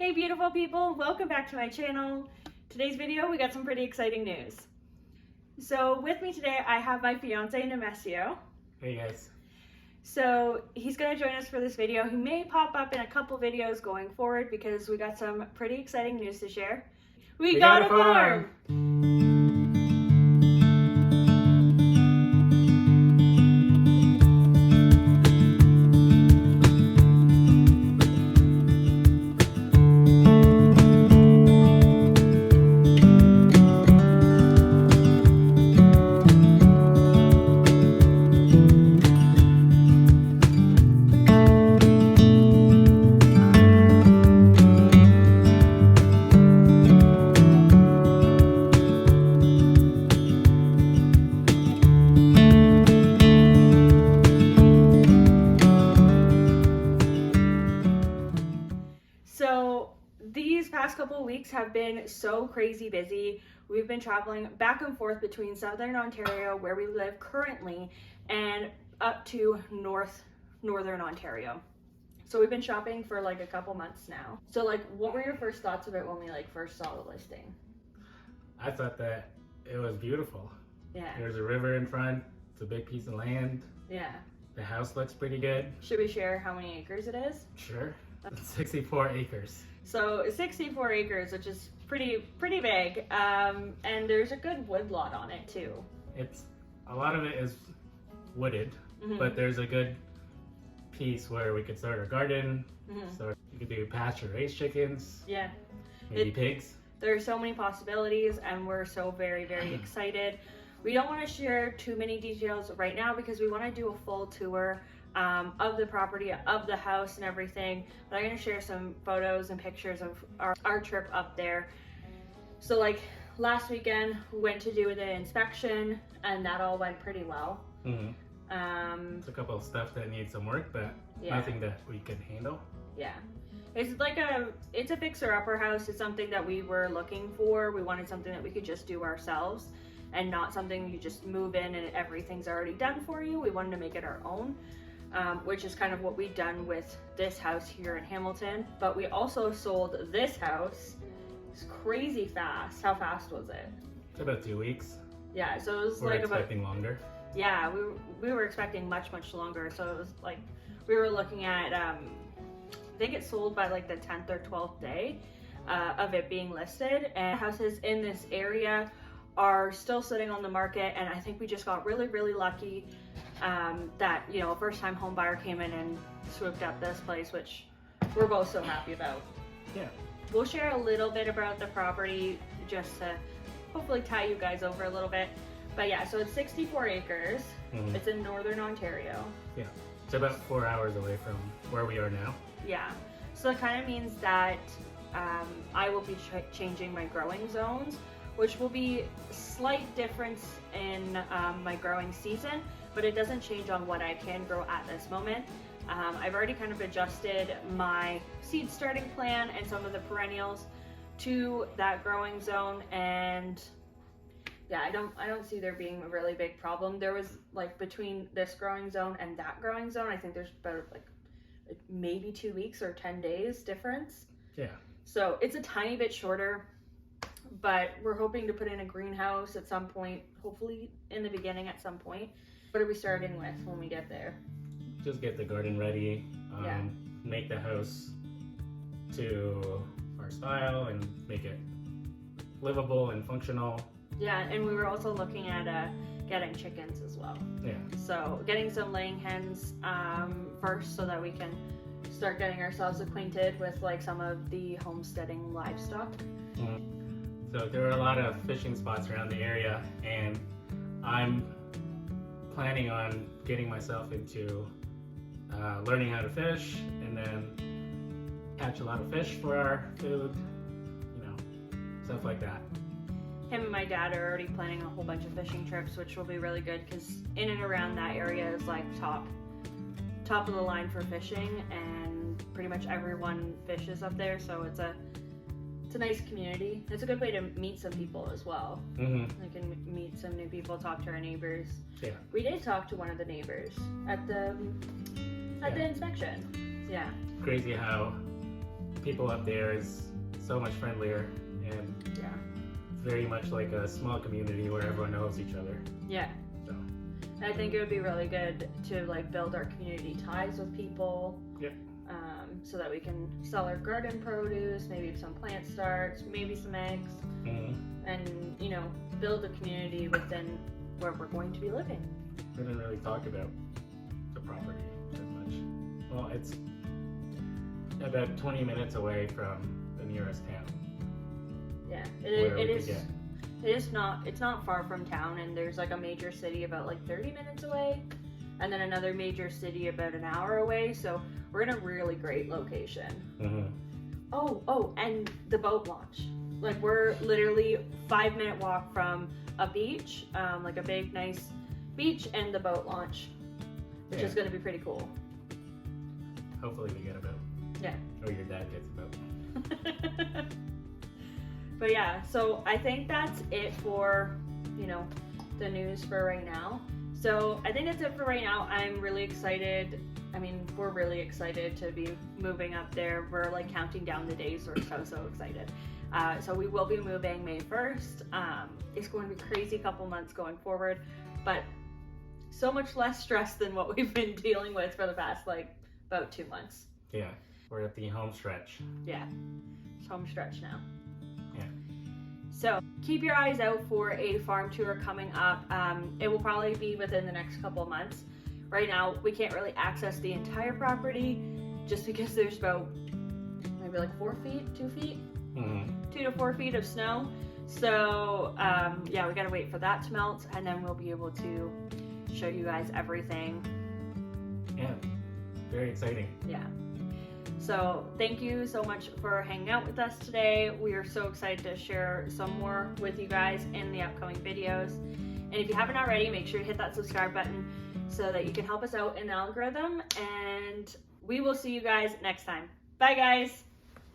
Hey beautiful people, welcome back to my channel. Today's video we got some pretty exciting news. So with me today I have my fiance Nemesio. Hey guys. So he's going to join us for this video. He may pop up in a couple videos going forward because we got some pretty exciting news to share. We got a farm! So these past couple of weeks have been so crazy busy. We've been traveling back and forth between Southern Ontario, where we live currently, and up to Northern Ontario. So we've been shopping for like a couple months now. So like, what were your first thoughts of it when we like first saw the listing? I thought that it was beautiful. Yeah. There's a river in front. It's a big piece of land. Yeah. The house looks pretty good. Should we share how many acres it is? Sure. It's 64 acres. So 64 acres, which is pretty big, and there's a good wood lot on it too. A lot of it is wooded, but there's a good piece where we could start a garden. So you could do pasture raised chickens. Yeah. Maybe pigs. There are so many possibilities, and we're so very excited. We don't want to share too many details right now because we want to do a full tour of the property, of the house and everything, but I'm going to share some photos and pictures of our trip up there. So like last weekend we went to do the inspection and that all went pretty well. It's a couple of stuff that needs some work, but nothing that we can handle. Yeah, it's a fixer-upper house. It's something that we were looking for. We wanted something that we could just do ourselves and not something you just move in and everything's already done for you. We wanted to make it our own. Which is kind of what we've done with this house here in Hamilton. But we also sold this house. It's crazy fast. How fast was it? It's about 2 weeks. Yeah, so it was We're like expecting longer. Yeah, we were expecting much longer. So it was like we were looking at I think it sold by like the 10th or 12th day of it being listed. And houses in this area are still sitting on the market, and I think we just got really lucky that, you know, a first-time home buyer came in and swooped up this place, which we're both so happy about. Yeah. We'll share a little bit about the property just to hopefully tie you guys over a little bit. But yeah, so it's 64 acres. It's in Northern Ontario. Yeah. It's about 4 hours away from where we are now. Yeah. So it kind of means that I will be changing my growing zones, which will be a slight difference in my growing season, but it doesn't change on what I can grow at this moment. I've already kind of adjusted my seed starting plan and some of the perennials to that growing zone, and yeah, I don't see there being a really big problem. There was like between this growing zone and that growing zone, I think there's about like maybe 2 weeks or 10 days difference. Yeah. So it's a tiny bit shorter, but we're hoping to put in a greenhouse at some point, hopefully in the beginning at some point. What are we starting with when we get there? Just get the garden ready, make the house to our style and make it livable and functional. Yeah, and we were also looking at getting chickens as well. Yeah. So getting some laying hens first so that we can start getting ourselves acquainted with like some of the homesteading livestock. So there are a lot of fishing spots around the area, and I'm planning on getting myself into learning how to fish and then catch a lot of fish for our food, you know, stuff like that. Him and my dad are already planning a whole bunch of fishing trips, which will be really good because in and around that area is like top of the line for fishing, and pretty much everyone fishes up there, so it's a nice community. It's a good way to meet some people as well. We can meet some new people, talk to our neighbors. Yeah. We did talk to one of the neighbors at the inspection. Yeah. Crazy how people up there is so much friendlier and Yeah. very much like a small community where everyone knows each other. Yeah. So I think it would be really good to like build our community ties with people. Yeah. So that we can sell our garden produce, maybe some plant starts, maybe some eggs, and you know, build a community within where we're going to be living. We didn't really talk about the property that much. Well, it's about 20 minutes away from the nearest town. Yeah, Where it we is. could get. It's not far from town, and there's like a major city about like 30 minutes away, and then another major city about an hour away. So we're in a really great location. Oh, and the boat launch. Like we're literally 5-minute walk from a beach, like a big nice beach, and the boat launch, which is going to be pretty cool. Hopefully we get a boat. Yeah. Or your dad gets a boat. But yeah, so I think that's it for, you know, the news for right now. So I think that's it for right now. I'm really excited. I mean, we're really excited to be moving up there. We're like counting down the days. We're so excited. So we will be moving May 1st. It's going to be a crazy couple months going forward, but so much less stress than what we've been dealing with for the past like about 2 months. Yeah, we're at the home stretch. Yeah, it's home stretch now. Yeah. So keep your eyes out for a farm tour coming up. It will probably be within the next couple of months. Right now, we can't really access the entire property just because there's about maybe like 4 feet, 2 feet, 2 to 4 feet of snow. So yeah, we gotta wait for that to melt, and then we'll be able to show you guys everything. Yeah, very exciting. Yeah. So thank you so much for hanging out with us today. We are so excited to share some more with you guys in the upcoming videos. And if you haven't already, make sure to hit that subscribe button so that you can help us out in the algorithm. And we will see you guys next time. Bye guys.